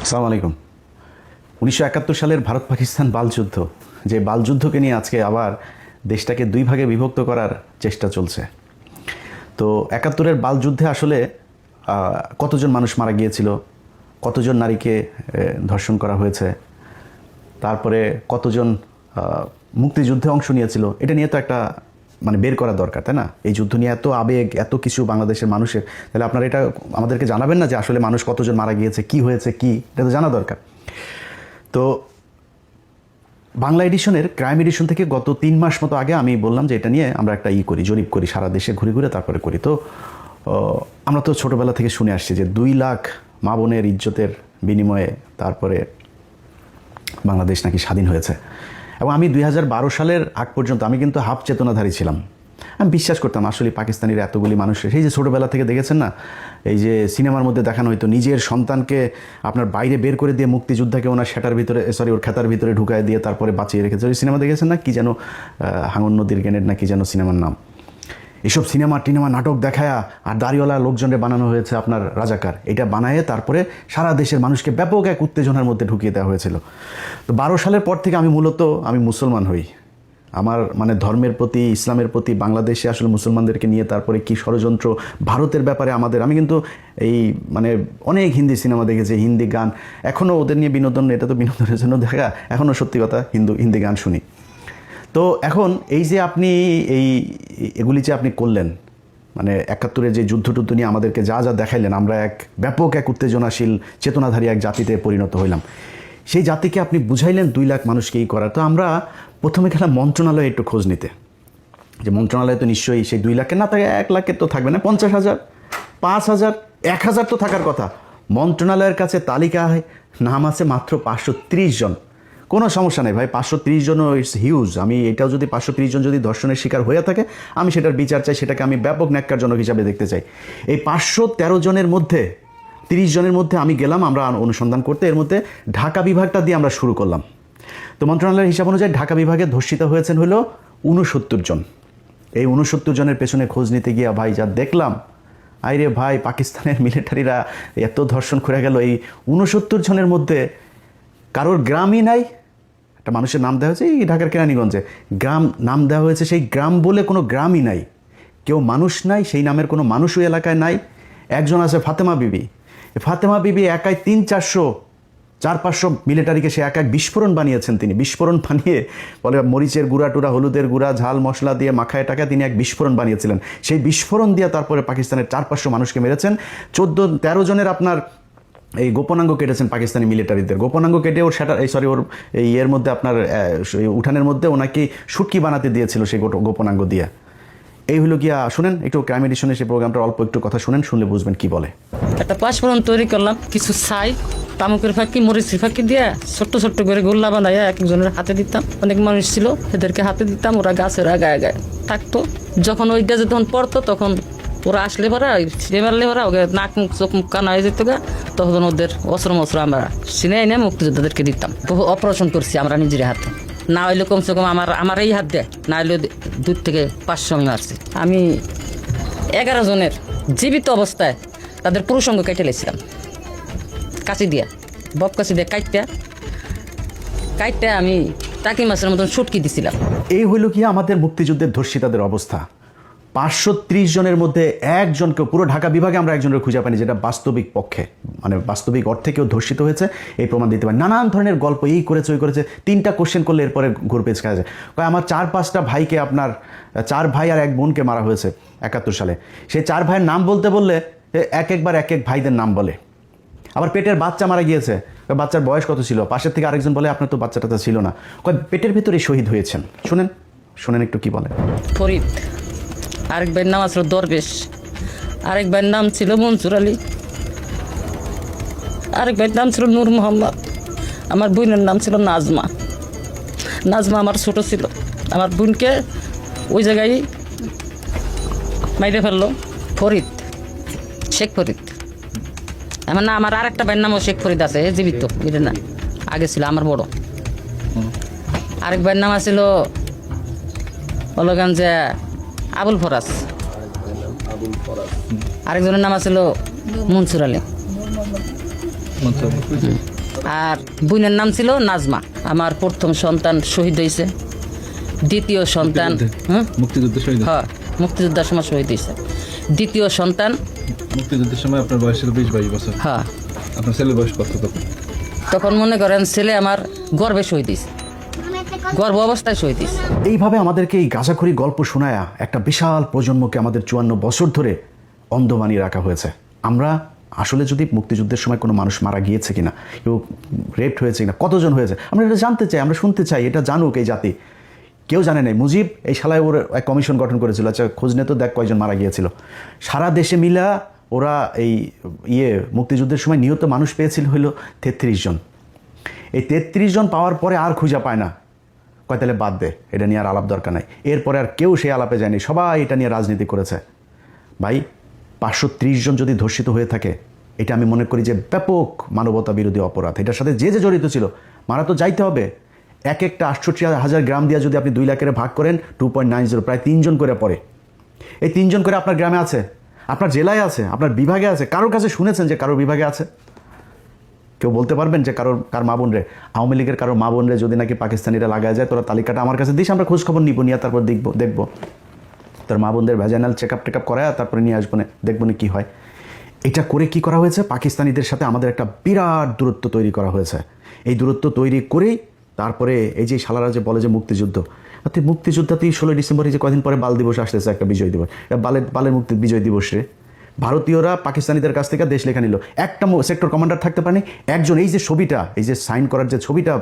আসসালামু আলাইকুম। 1971 সালের ভারত পাকিস্তান বালযুদ্ধ, যে বালযুদ্ধকে নিয়ে আজকে আবার দেশটাকে দুই ভাগে বিভক্ত করার চেষ্টা চলছে। তো 71-এর বালযুদ্ধে আসলে কতজন মানুষ মারা গিয়েছিল, কতজন নারীকে ধর্ষণ করা হয়েছে, তারপরে কতজন মুক্তিযুদ্ধে অংশ নিয়েছিল, এটা নিয়ে তো একটা বের করা দরকার, তাই না? এই যুদ্ধ নিয়ে এত আবেগ, এত কিছু বাংলাদেশের মানুষের, তাহলে আপনারা এটা আমাদেরকে জানাবেন না যে আসলে মানুষ কতজন মারা গিয়েছে, কি হয়েছে, কি, এটা তো জানা দরকার। তো বাংলা এডিশনের ক্রাইম এডিশন থেকে গত 3 মাস মতো আগে আমি বললাম যে এটা নিয়ে আমরা একটা জরিপ করি, সারা দেশে ঘুরে ঘুরে তারপরে করি। তো আমরা তো ছোটোবেলা থেকে শুনে আসছি যে 2 লাখ মা বোনের ইজ্জতের বিনিময়ে তারপরে বাংলাদেশ নাকি স্বাধীন হয়েছে। এবং আমি 2012 সালের আগ পর্যন্ত আমি কিন্তু হাফ চেতনাধারী ছিলাম। আমি বিশ্বাস করতাম আসলে পাকিস্তানির এতগুলি মানুষের, সেই যে ছোটোবেলা থেকে দেখেছেন না, এই যে সিনেমার মধ্যে দেখানো হয়তো নিজের সন্তানকে আপনার বাইরে বের করে দিয়ে মুক্তিযোদ্ধাকে ওনার ওর খেতার ভিতরে ঢুকায় দিয়ে তারপরে বাঁচিয়ে রেখেছে। ওই সিনেমা দেখেছেন না, কি যেন হাঙন নদীর গ্রেনেড না কি যেন সিনেমার নাম। এসব সিনেমা নাটক দেখায়া আর দাড়িওয়ালা লোকজনরে বানানো হয়েছে আপনার রাজাকার। এটা বানায়ে তারপরে সারা দেশের মানুষকে ব্যাপক এক উত্তেজনার মধ্যে ঢুকিয়ে দেওয়া হয়েছিল। তো 12 সালের পর থেকে আমি মুসলমান হই। আমার ধর্মের প্রতি, ইসলামের প্রতি, বাংলাদেশে আসলে মুসলমানদেরকে নিয়ে তারপরে কি ষড়যন্ত্র, ভারতের ব্যাপারে আমি কিন্তু এই অনেক হিন্দি সিনেমা দেখেছি, হিন্দি গান, এখনও ওদের নিয়ে বিনোদন, এটা তো বিনোদনের জন্য দেখা, এখনও সত্যি কথা হিন্দি গান শুনি। তো এখন এই যে আপনি এগুলি যে আপনি করলেন, 71-এর যে যুদ্ধ নিয়ে আমাদেরকে যা যা দেখাইলেন, আমরা এক ব্যাপক এক উত্তেজনাশীল চেতনাধারী এক জাতিতে পরিণত হইলাম। সেই জাতিকে আপনি বুঝাইলেন 2 লাখ মানুষকে এই করার। তো আমরা প্রথমে গেলাম মন্ত্রণালয়ে একটু খোঁজ নিতে, যে মন্ত্রণালয়ে তো নিশ্চয়ই সেই 2 লাখের না থাকে, 1 লাখের তো থাকবে না, 50,000, 5,000, 1,000 তো থাকার কথা। মন্ত্রণালয়ের কাছে তালিকায় নাম আছে মাত্র 530 জন। কোনো সমস্যা নেই ভাই, 530 জনও ইটস হিউজ। আমি এটাও যদি 530 জন যদি ধর্ষণের শিকার হয়ে থাকে, আমি সেটার বিচার চাই, সেটাকে আমি ব্যাপক ন্যাক্কারজনক হিসাবে দেখতে চাই। এই 513 জনের মধ্যে 30 জনের মধ্যে আমি গেলাম আমরা অনুসন্ধান করতে। এর মধ্যে ঢাকা বিভাগটা দিয়ে আমরা শুরু করলাম। তো মন্ত্রণালয়ের হিসাব অনুযায়ী ঢাকা বিভাগে ধর্ষিত হয়েছেন হলো 69 জন। এই 69 জনের পেছনে খোঁজ নিতে গিয়া ভাই যা দেখলাম, আইরে ভাই, পাকিস্তানের মিলিটারিরা এত ধর্ষণ করে গেল। এই 69 জনের মধ্যে কারোর গ্রামই নাই। একটা মানুষের নাম দেওয়া হয়েছে, এই ঢাকার কেরানীগঞ্জে গ্রাম নাম দেওয়া হয়েছে, সেই গ্রাম বলে কোনো গ্রামই নাই, কেউ মানুষ নাই, সেই নামের কোনো মানুষও এলাকায় নাই। একজন আছে ফাতেমা বিবি। ফাতেমা বিবি একাই 300-400 মিলিটারিকে সে এক বিস্ফোরণ বানিয়েছেন। তিনি বিস্ফোরণ বানিয়ে বলে মরিচের গুঁড়া টুড়া, হলুদের গুঁড়া, ঝাল মশলা দিয়ে মাখায় টাকায় তিনি এক বিস্ফোরণ বানিয়েছিলেন। সেই বিস্ফোরণ দিয়ে তারপরে পাকিস্তানের 400-500 মানুষকে মেরেছেন। 14-13 জনের আপনার এই গোপনাঙ্গ কেটেছেন পাকিস্তানি মিলিটারিদের। গোপনাঙ্গ কেটে ওর ওর এর মধ্যে আপনার উঠানের মধ্যে ওনাকে শুটকি বানাতে দিয়েছিল সেই গোপনাঙ্গ দিয়ে। এই হলো গিয়া, শুনেন একটু ক্রাইম এডিশনের সেই প্রোগ্রামটা অল্প একটু কথা শুনেন, শুনলে বুঝবেন কি বলে। একটা পাঁচফোড়ন তৈরি করলাম, কিছু ছাই, তামুকের ফাঁকি, মরিচের ফাঁকি দিয়ে ছোট্ট ছোট্ট করে গোল্লা বানাইয়া এক একজনের হাতে দিতাম। অনেক মানুষ ছিল, এদেরকে হাতে দিতাম, ওরা গাছের আগায় আগায় থাকতো। যখন ওইটা যখন পড়তো তখন ওরা আসলে পরা ছিঁড়ে মারলে ওরা ওকে নাক মুখ চোখ মুখ কানা হয়ে যেত গা, তখন ওদের অস্ত্র মস্ত্র আমরা চিনে এনে মুক্তিযোদ্ধাদেরকে দিতাম। বহু অপারেশন করছি আমরা নিজের হাতে, না হইলে কমসে কম আমার এই হাত দেয়, না হইলে 2 থেকে 500 আমি মারছি। আমি 11 জনের জীবিত অবস্থায় তাদের পুরুষঙ্গ কেটে লেছিলাম কাঁচি দিয়া, বব কাঁচি দিয়ে কাইটটা আমি টাকি মাছের মতন শুটকি দিছিলাম। এই হইল কি আমাদের মুক্তিযুদ্ধের ধর্ষিতাদের অবস্থা। 530 জনের মধ্যে একজনকে, পুরো ঢাকা বিভাগে আমরা একজনের খুঁজে পাইনি যেটা বাস্তবিক পক্ষে বাস্তবিক অর্থে কেউ ধর্ষিত হয়েছে এই প্রমাণ দিতে পারে। নানান ধরনের গল্প, এই করেছে ওই করেছে, 3টা কোশ্চেন করলে এরপরে ঘুরপেচ খাওয়া যায়। আমার 4-5টা ভাইকে, আপনার 4 ভাই আর 1 বোনকে মারা হয়েছে 71 সালে। সেই 4 ভাইয়ের নাম বলতে বললে একবার এক ভাইদের নাম বলে। আবার পেটের বাচ্চা মারা গিয়েছে, বাচ্চার বয়স কত ছিল, পাশের থেকে আরেকজন বলে আপনার তো বাচ্চাটা ছিল না, পেটের ভেতরে শহীদ হয়েছেন। শুনেন একটু কি বলে। ফরিদ, আরেক ভাইয়ের নাম ছিল দরবেশ, আরেক ভাইয়ের নাম ছিল মনসুর আলী, আরেক ভাইয়ের নাম ছিল নূর মোহাম্মদ, আমার বোনের নাম ছিল নাজমা। আমার ছোট ছিল, আমার বোনকে ওই জায়গায় মাইরে ফেললো ফরিদ, শেখ ফরিদ। আমার আরেকটা ভাইয়ের নামও শেখ ফরিদ আছে, জীবিত, এটা না আগে ছিল আমার বড়। আরেক ভাইয়ের নাম আছিল যে আবুল ফরাজ, আরেকজনের নাম আছিল মনসুর আলী। আর বোনের নাম ছিল নাজমা। আমার প্রথম সন্তান শহীদ হয়েছে, দ্বিতীয় সন্তান মুক্তিযুদ্ধের শহীদ। হ্যাঁ, মুক্তিযোদ্ধার সময় শহীদ হয়েছে। দ্বিতীয় সন্তান মুক্তিযুদ্ধের সময় আপনার বয়স ছিল 20-22 বছর। হ্যাঁ, আপনার ছেলের বয়স কত তখন? তখন মনে করেন ছেলে আমার গর্বে শহীদ হয়েছে, গর্ভ অবস্থায় শহীদ হয়েছে। এইভাবে আমাদেরকে এই গাঁজাখড়ি গল্প শোনায়া একটা বিশাল প্রজন্মকে আমাদের 54 বছর ধরে অন্ধ বানিয়ে রাখা হয়েছে। আমরা আসলে যদি মুক্তিযুদ্ধের সময় কোনো মানুষ মারা গিয়েছে কিনা, কেউ রেপড হয়েছে কিনা, কতজন হয়েছে, আমরা এটা জানতে চাই, আমরা শুনতে চাই, এটা জানুক এই জাতি। কেউ জানে নাই। মুজিব এই শালায় ওর এক কমিশন গঠন করেছিল, আচ্ছা খোঁজ নে তো দেখ কয়জন মারা গিয়েছিল। সারা দেশে মিলা ওরা এই মুক্তিযুদ্ধের সময় নিহত মানুষ পেয়েছিল হইল 33 জন। এই 33 জন পাওয়ার পরে আর খুঁজে পায় না, কয় তাহলে বাদ দে, এটা নিয়ে আর আলাপ দরকার নাই। এরপরে আর কেউ সেই আলাপে যায়নি, সবাই এটা নিয়ে রাজনীতি করেছে। ভাই 530 জন যদি ধর্ষিত হয়ে থাকে, এটা আমি মনে করি যে ব্যাপক মানবতা বিরোধী অপরাধ। এটার সাথে যে যে জড়িত ছিল মারা তো যাইতে হবে। এক একটা 68,000 গ্রাম দিয়ে যদি আপনি 2 লাখের ভাগ করেন 2.90, প্রায় 3 জন করে পড়ে। এই 3 জন করে আপনার গ্রামে আছে, আপনার জেলায় আছে, আপনার বিভাগে আছে। কারোর কাছে শুনেছেন যে কারোর বিভাগে আছে? কেউ বলতে পারবেন যে কার মা বোন রে, আওয়ামী লীগের কারো মা বোন রে যদি নাকি পাকিস্তানিরা লাগায় যায়, তোরা তালিকাটা আমার কাছে দিস, আমরা খোঁজ খবর নিব, নিয়ে তারপর দেখবো তোর মা বোনদের ভ্যাজাইনাল চেকআপ টেকআপ করায় তারপরে নিয়ে আসবো না, দেখবো না কী হয়। এটা করে কি করা হয়েছে? পাকিস্তানিদের সাথে আমাদের একটা বিরাট দূরত্ব তৈরি করা হয়েছে। এই দূরত্ব তৈরি করেই তারপরে এই যে শালারা যে বলে যে মুক্তিযুদ্ধ, তুই মুক্তিযোদ্ধাতেই 16 ডিসেম্বর, এই যে কদিন পরে বাল দিবস আসতেছে, একটা বিজয় দিবস, বালের মুক্তি বিজয় দিবস রে। ভারতীয়রা পাকিস্তানিদের কাছ থেকে দেশ লেখা নিল, একটা সেক্টর কমান্ডার থাকতে পারেনি একজন। এই যে ছবিটা, এই যে সাইন করার যে ছবিটা,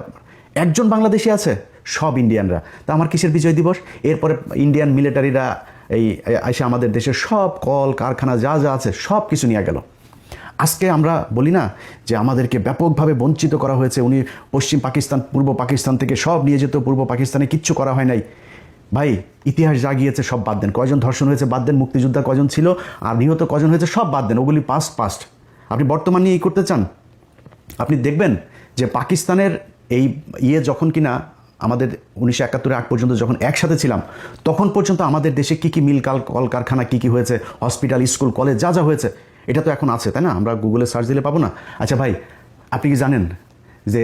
একজন বাংলাদেশি আছে, সব ইন্ডিয়ানরা। তা আমার কিসের বিজয় দিবস? এরপরে ইন্ডিয়ান মিলিটারিরা এই এসে আমাদের দেশের সব কল কারখানা যা যা আছে সব কিছু নিয়ে গেল। আজকে আমরা বলি না যে আমাদেরকে ব্যাপকভাবে বঞ্চিত করা হয়েছে, উনি পশ্চিম পাকিস্তান পূর্ব পাকিস্তান থেকে সব নিয়ে যেত, পূর্ব পাকিস্তানে কিচ্ছু করা হয় নাই। ভাই ইতিহাস যা গিয়েছে সব বাদ দেন, কয়জন ধর্ষণ হয়েছে বাদ দেন, মুক্তিযোদ্ধা কজন ছিল আর নিহত কজন হয়েছে সব বাদ দেন, ওগুলি পাস্ট। আপনি বর্তমান নিয়ে করতে চান, আপনি দেখবেন যে পাকিস্তানের এই যখন কিনা আমাদের 1971 আগ পর্যন্ত যখন একসাথে ছিলাম, তখন পর্যন্ত আমাদের দেশে কী মিল কল কারখানা কী হয়েছে, হসপিটাল স্কুল কলেজ যা যা হয়েছে, এটা তো এখন আছে, তাই না? আমরা গুগলে সার্চ দিলে পাবো না? আচ্ছা ভাই, আপনি কি জানেন যে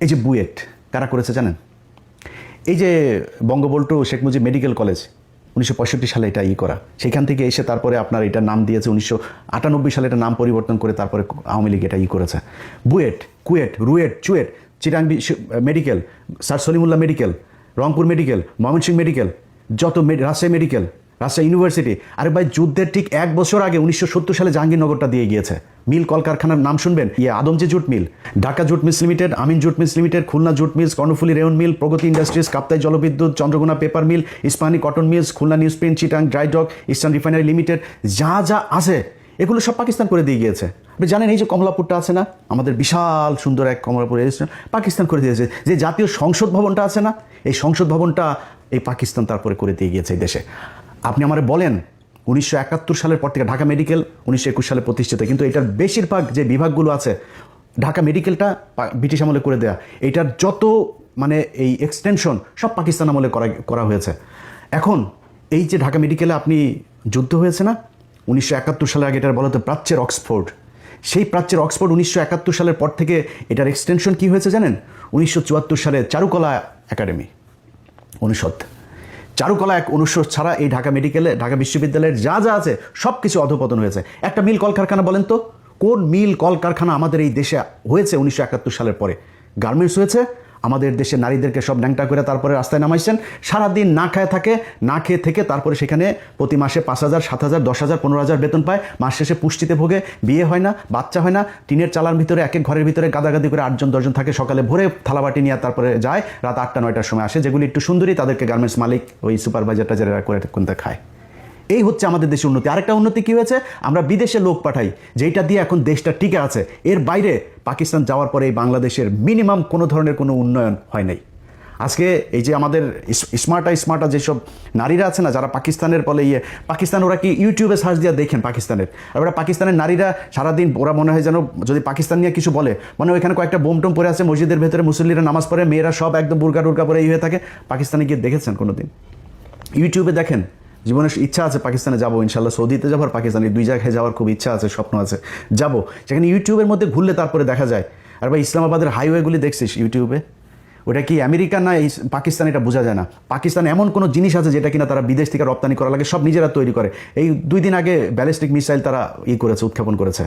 এই যে বুয়েট কারা করেছে জানেন? এই যে বঙ্গবন্ধু শেখ মুজিব মেডিকেল কলেজ 1965 সালে এটা করা, সেখান থেকে এসে তারপরে আপনার এটা নাম দিয়েছে 1998 সালে এটা নাম পরিবর্তন করে তারপরে আওয়ামী লীগ এটা করেছে। BUET, KUET, RUET, CUET, Chittagong medical, sir Salimullah medical, Rangpur medical, Mymensingh medical, যত রাজশাহী মেডিকেল, রাজশাহী ইউনিভার্সিটি। আরে ভাই যুদ্ধের ঠিক 1 বছর আগে 1970 সালে জাহাঙ্গীরনগরটা দিয়ে গিয়েছে। মিল কলকারখানার নাম শুনবেন, Adamjee jute mill, Dhaka jute mills limited, Amin jute mills limited, Khulna jute mills, Karnaphuli rayon mill, Pragati industries, Kaptai জলবিদ্যুৎ, Chandrakona paper mill, Ispahani cotton mills, Khulna newsprint, Chittagong dry dock, eastern refinery limited, যা যা আছে এগুলো সব পাকিস্তান করে দিয়ে গিয়েছে। আপনি জানেন এই যে কমলাপুরটা আছে না, আমাদের বিশাল সুন্দর এক কমলাপুর পাকিস্তান করে দিয়েছে। যে জাতীয় সংসদ ভবনটা আছে না, এই সংসদ ভবনটা এই পাকিস্তান তারপরে করে দিয়ে গিয়েছে এই দেশে। আপনি আমার বলেন 1971 সালের পর থেকে ঢাকা মেডিকেল 1921 সালে প্রতিষ্ঠিত, কিন্তু এটার বেশিরভাগ যে বিভাগগুলো আছে, ঢাকা মেডিকেলটা ব্রিটিশ আমলে করে দেয়া, এটার যত মানে এই এক্সটেনশন সব পাকিস্তান আমলে করা হয়েছে। এখন এই যে ঢাকা মেডিকেলে আপনি যুদ্ধ হয়েছে না 1971 সালের আগে, এটার বলা হতো প্রাচ্যের অক্সফোর্ড। সেই প্রাচ্যের অক্সফোর্ড 1971 সালের পর থেকে এটার এক্সটেনশন কি হয়েছে জানেন? 1974 সালে চারুকলা একাডেমি অনুষদ, চারুকলা এক অনুষদ ছাড়া এই ঢাকা মেডিকেলে, ঢাকা বিশ্ববিদ্যালয়ের যা যা আছে সব কিছু অধপতন হয়েছে। একটা মিল কলকারখানা বলেন তো, কোন মিল কলকারখানা আমাদের এই দেশে হয়েছে 1971 সালের পরে? গার্মেন্টস হয়েছে। আমাদের দেশের নারীদেরকে সব ন্যাংটা করে তারপরে রাস্তায় নামাইছেন, সারাদিন না খায় থাকে, না খেয়ে থেকে তারপরে সেখানে প্রতি মাসে 5,000, 7,000, 10,000, 15,000 বেতন পায়, মাস শেষে পুষ্টিতে ভোগে, বিয়ে হয় না, বাচ্চা হয় না, টিনের চালার ভিতরে এক এক ঘরের ভিতরে গাদাগাদি করে 8 জন 10 জন থাকে, সকালে ভোরে থালাবাটি নিয়ে তারপরে যায়, রাত 8টা 9টার সময় আসে, যেগুলি একটু সুন্দরী তাদেরকে গার্মেন্টস মালিক ওই সুপারভাইজার টাজারেরা করে কোনটা খায়। এই হচ্ছে আমাদের দেশের উন্নতি। আরেকটা উন্নতি কি হয়েছে, আমরা বিদেশে লোক পাঠাই, যেটা দিয়ে এখন দেশটা টিকে আছে। এর বাইরে পাকিস্তান যাওয়ার পরে এই বাংলাদেশের মিনিমাম কোনো ধরনের কোনো উন্নয়ন হয় নাই। আজকে এই যে আমাদের স্মার্টা যেসব নারীরা আছে না, যারা পাকিস্তানের বলে পাকিস্তান, ওরা কি ইউটিউবে সার্চ দিয়ে দেখেন পাকিস্তানের, আর ওরা পাকিস্তানের নারীরা সারাদিন ওরা মনে হয় যেন যদি পাকিস্তান নিয়ে কিছু বলে, মানে ওইখানে কয়েকটা বোম টোম পরে আছে মসজিদের ভেতরে, মুসল্লিরা নামাজ পড়ে, মেয়েরা সব একদম বুরকা টুরকা পরে হয়ে থাকে। পাকিস্তানে গিয়ে দেখেছেন কোনোদিন? ইউটিউবে দেখেন। জীবনের ইচ্ছা আছে পাকিস্তানে যাবো, ইনশাল্লাহ সৌদিতে যাবো আর পাকিস্তানে 2 জায়গায় যাওয়ার খুব ইচ্ছা আছে, স্বপ্ন আছে, যাবো। সেখানে ইউটিউবের মধ্যে ঘুরলে তারপরে দেখা যায় আর ভাই ইসলামাবাদের হাইওয়েগুলি দেখছিস ইউটিউবে, ওটা কি আমেরিকা না পাকিস্তান এটা বোঝা যায় না। পাকিস্তান এমন কোনো জিনিস আছে যেটা কিনা তারা বিদেশ থেকে রপ্তানি করা লাগে, সব নিজেরা তৈরি করে। এই 2 দিন আগে ব্যালিস্টিক মিসাইল তারা করেছে, উৎক্ষেপণ করেছে।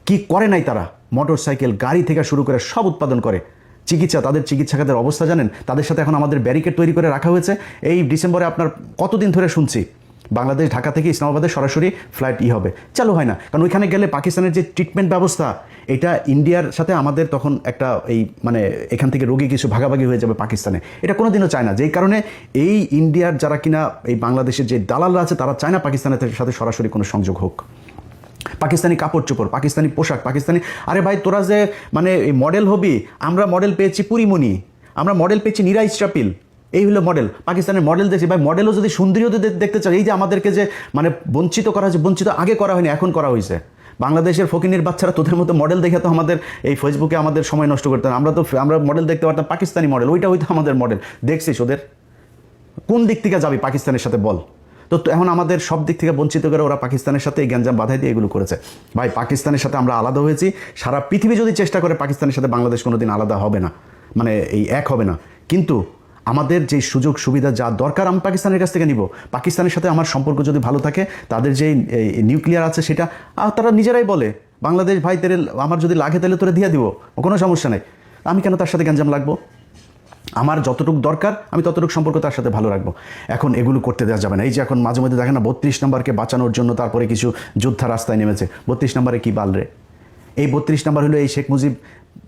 কি করে নাই তারা? মোটর সাইকেল, গাড়ি থেকে শুরু করে সব উৎপাদন করে। চিকিৎসা, তাদের চিকিৎসা খাতের অবস্থা জানেন? তাদের সাথে এখন আমাদের ব্যারিকেড তৈরি করে রাখা হয়েছে। এই ডিসেম্বরে আপনার কতদিন ধরে শুনছি বাংলাদেশ ঢাকা থেকে ইসলামাবাদে সরাসরি ফ্লাইট হবে, চালু হয় না। কারণ ওইখানে গেলে পাকিস্তানের যে ট্রিটমেন্ট ব্যবস্থা, এটা ইন্ডিয়ার সাথে আমাদের তখন একটা এই মানে এখান থেকে রোগী কিছু ভাগাভাগি হয়ে যাবে পাকিস্তানে, এটা কোনোদিনও চায় না। যেই কারণে এই ইন্ডিয়ার যারা কিনা এই বাংলাদেশের যে দালালরা আছে তারা চায় না পাকিস্তানের সাথে সরাসরি কোনো সংযোগ হোক। পাকিস্তানি কাপড় চোপড়, পাকিস্তানি পোশাক, পাকিস্তানি, আরে ভাই তোরা যে মানে এই মডেল হবি, আমরা মডেল পেয়েছি পুরিমণি, আমরা মডেল পেয়েছি নীরা ইসরাফিল, এই হলো মডেল। পাকিস্তানের মডেল দেখছি ভাই, মডেলও যদি সুন্দরীও দেখতে চাই, এই যে আমাদেরকে যে মানে বঞ্চিত করা হয়েছে, বঞ্চিত আগে করা হয়নি এখন করা হয়েছে। বাংলাদেশের ফকিনের বাচ্চারা তোদের মতো মডেল দেখে তো আমাদের এই ফেসবুকে আমাদের সময় নষ্ট করতে না। আমরা মডেল দেখতে পারতাম পাকিস্তানি মডেল, ওইটা হয়তো আমাদের মডেল। দেখছিস ওদের কোন দিক থেকে যাবি পাকিস্তানের সাথে বল? তো এখন আমাদের সব দিক থেকে বঞ্চিত করে ওরা পাকিস্তানের সাথে এই গ্যাঞ্জাম বাধাই দিয়ে এগুলো করেছে। ভাই পাকিস্তানের সাথে আমরা আলাদা হয়েছি, সারা পৃথিবী যদি চেষ্টা করে পাকিস্তানের সাথে বাংলাদেশ কোনোদিন আলাদা হবে না, মানে এই এক হবে না। কিন্তু আমাদের যে সুযোগ সুবিধা যা দরকার আমি পাকিস্তানের কাছ থেকে নিব। পাকিস্তানের সাথে আমার সম্পর্ক যদি ভালো থাকে, তাদের যে নিউক্লিয়ার আছে সেটা তারা নিজেরাই বলে বাংলাদেশ ভাই তেরে আমার যদি লাগে তাহলে তোরে দিয়ে দিব, কোনো সমস্যা নেই। আমি কেন তার সাথে গ্যাঞ্জাম লাগবো? আমার যতটুকু দরকার আমি ততটুকু সম্পর্ক তার সাথে ভালো রাখবো। এখন এগুলো করতে দেওয়া যাবে না। এই যে এখন মাঝে মধ্যে দেখেন না 32 নম্বরকে বাঁচানোর জন্য তারপরে কিছু যোদ্ধা রাস্তায় নেমেছে। 32 নম্বরে কি বালরে? এই 32 নম্বর হলো এই শেখ মুজিব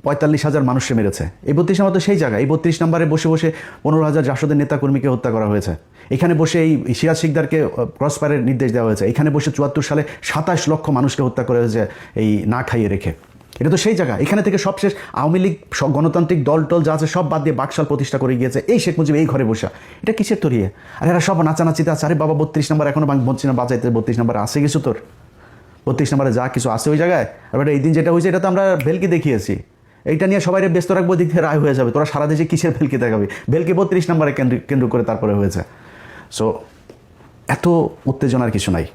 45,000 মানুষকে মেরেছে। এই 32 নম্বর তো সেই জায়গা। এই 32 নম্বরে বসে বসে 15,000 জাসদের নেতাকর্মীকে হত্যা করা হয়েছে। এখানে বসে এই সিরাজ শিকদারকে ক্রসফায়ারের নির্দেশ দেওয়া হয়েছে। এখানে বসে 74 সালে 27 লক্ষ মানুষকে হত্যা করা হয়েছে এই না খাইয়ে রেখে। এটা তো সেই জায়গা। এখানে থেকে সব শেষ আওয়ামী লীগ সব গণতান্ত্রিক দল টল যা আছে সব বাদ দিয়ে বাকশাল প্রতিষ্ঠা করে গিয়েছে এই শেখ মুজিব এই ঘরে বসা। এটা কিসের তরিয়ে? আর এরা সব নাচানাচিতে আছে। আরে বাবা 32 নম্বর এখনো বলছি না বাঁচাইতে, 32 নম্বরে আসে কিছু তোর? 32 নম্বরে যা কিছু আছে ওই জায়গায়। আর এই দিন যেটা হয়েছে এটা তো আমরা ভেলকি দেখিয়েছি, এইটা নিয়ে সবাই ব্যস্ত রাখবো, দিক থেকে রায় হয়ে যাবে। তোরা সারা দেশে কিসের ভেলকি দেখাবি? ভেলকি 32 নম্বরে কেন্দ্র করে তারপরে হয়েছে। সো এত উত্তেজনার কিছু নাই।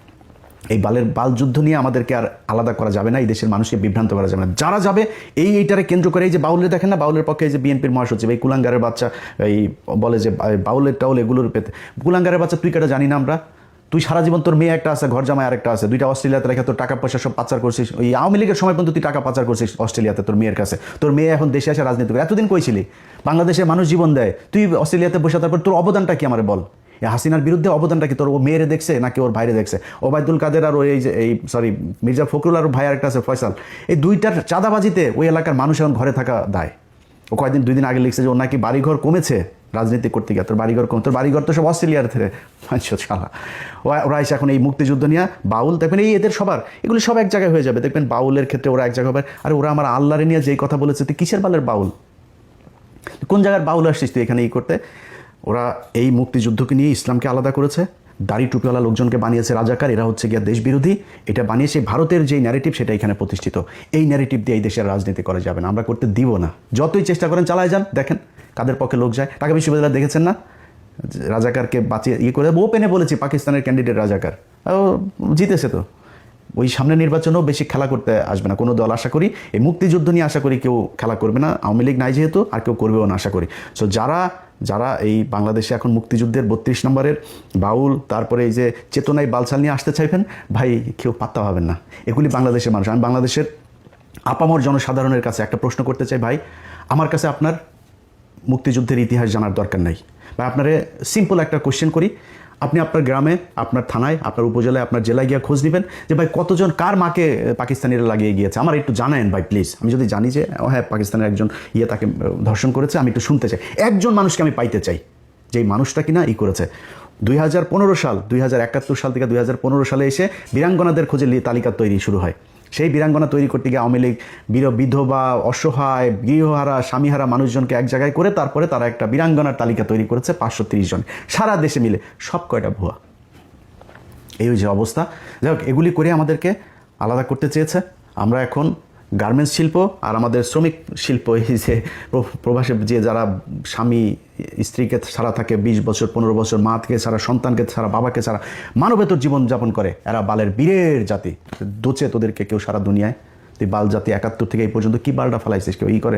এই বাল যুদ্ধ নিয়ে আমাদেরকে আর আলাদা করা যাবে না, এই দেশের মানুষকে বিভ্রান্ত করা যাবে না। যারা যাবে এইটারে কেন্দ্র করে, এই যে বাউলের দেখেন না, বাউলের পক্ষে এই যে বিএনপির মহাসচিব এই কুলাঙ্গারের বাচ্চা এই বলে যে বাউলের টাউল এগুলোর পেতে, কুলাঙ্গারের বাচ্চা তুই কেটা জানি না আমরা? তুই সারা জীবন তোর মেয়ে একটা আছে, ঘর জামাই আরেকটা আছে, দুইটা অস্ট্রেলিয়াতে রেখে তোর টাকা পয়সা সব পাচার করছিস। ওই আওয়ামী লীগের সময় পর্যন্ত তুই টাকা পাচার করছিস অস্ট্রেলিয়াতে তোর মেয়ের কাছে। তোর মেয়ে এখন দেশে আসে রাজনীতি করে। এতদিন কইছিলি বাংলাদেশের মানুষ জীবন দেয়, তুই অস্ট্রেলিয়াতে বসে, তারপর তোর অবদানটা কি আমার বল? এই হাসিনার বিরুদ্ধে অবদানটা কি তোর? ও মেয়েরে দেখছে নাকি ওর ভাইরে দেখছে? ওবায়দুল কাদের আর ওই যে মির্জা ফখরুল আর ভাই আরেকটা আছে ফয়সাল, এই দুইটার চাঁদাবাজিতে ওই এলাকার মানুষ এখন ঘরে থাকা দায়। ও কয়েকদিন 2 দিন আগে লিখছে যে ওর নাকি বাড়িঘর কমেছে রাজনীতি করতে গিয়ে। তোর বাড়িঘর কম? তোর বাড়িঘর তো সব অস্ট্রেলিয়ার থেকে শালা। ওরা এসে এখন এই মুক্তিযুদ্ধ নিয়ে বাউল দেখবেন এই এদের সবার এগুলি সব এক জায়গায় হয়ে যাবে। দেখবেন বাউলের ক্ষেত্রে ওরা এক জায়গায় হবে। আর ওরা আমার আল্লাহরে নিয়ে যেই কথা বলেছে, তুই কিসের বালের বাউল? কোন জায়গার বাউল আসছিস তুই এখানে করতে? ওরা এই মুক্তিযুদ্ধকে নিয়ে ইসলামকে আলাদা করেছে, দাড়ি টুপিওয়ালা লোকজনকে বানিয়েছে রাজাকার, এরা হচ্ছে গিয়া দেশ বিরোধী। এটা বানিয়েছে ভারতের যেই ন্যারেটিভ সেটা এখানে প্রতিষ্ঠিত। এই ন্যারেটিভ দিয়ে এই দেশের রাজনীতি করা যাবে না, আমরা করতে দিব না। যতই চেষ্টা করেন চালায় যান, দেখেন কাদের পক্ষে লোক যায়। ঢাকা বিশ্ববিদ্যালয় দেখেছেন না, রাজাকারকে বাঁচিয়ে করে ওপেনে বলেছি পাকিস্তানের ক্যান্ডিডেট রাজাকার, ও জিতেছে। তো ওই সামনে নির্বাচনেও বেশি খেলা করতে আসবে না কোনো দল, আশা করি। এই মুক্তিযুদ্ধ নিয়ে আশা করি কেউ খেলা করবে না, আওয়ামী লীগ নাই যেহেতু, আর কেউ করবেও না আশা করি। সো যারা এই বাংলাদেশে এখন মুক্তিযুদ্ধের 32 নম্বরের বাউল, তারপরে এই যে চেতনায় বালছাল নিয়ে আসতে চাইবেন, ভাই কেউ পাত্তা পাবেন না। এগুলি বাংলাদেশের মানুষ। আমি বাংলাদেশের আপামর জনসাধারণের কাছে একটা প্রশ্ন করতে চাই, ভাই আমার কাছে আপনার মুক্তিযুদ্ধের ইতিহাস জানার দরকার নাই। ভাই আপনারে সিম্পল একটা কোশ্চেন করি, আপনি আপনার গ্রামে, আপনার থানায়, আপনার উপজেলায়, আপনার জেলায় গিয়ে খোঁজ নেবেন যে ভাই কতজন কার মাকে পাকিস্তানিরা লাগিয়ে গিয়েছে, আমার একটু জানায়েন ভাই প্লিজ। আমি যদি জানি যে হ্যাঁ পাকিস্তানের একজন তাকে ধর্ষণ করেছে, আমি একটু শুনতে চাই। একজন মানুষকে আমি পাইতে চাই যেই মানুষটা কিনা করেছে। 2015 সাল 2071 সাল থেকে 2015 সালে এসে বীরাঙ্গনাদের খোঁজে তালিকা তৈরি শুরু হয়। সেই বীরাঙ্গনা তৈরি করতে গিয়ে আওয়ামী লীগ বিধবা, অসহায়, গৃহহারা, স্বামীহারা মানুষজনকে এক জায়গায় করে তারপরে তারা একটা বীরাঙ্গনার তালিকা তৈরি করেছে 530 জন সারা দেশে মিলে। সব কয়টা ভুয়া। এই যে অবস্থা। যাই হোক, এগুলি করে আমাদেরকে আলাদা করতে চেয়েছে। আমরা এখন গার্মেন্টস শিল্প আর আমাদের শ্রমিক শিল্প, এই যে প্রবাসে যে যারা স্বামী স্ত্রীকে ছাড়া থাকে 20 বছর 15 বছর, মাকে ছাড়া, সন্তানকে ছাড়া, বাবাকে ছাড়া মানবেতর জীবনযাপন করে, এরা বালের বীরের জাতি। দোচে তোদেরকে কেউ সারা দুনিয়ায় তুই বাল জাতি 71 থেকে এই পর্যন্ত কি বালটা ফেলাইছিস, কেউ ই করে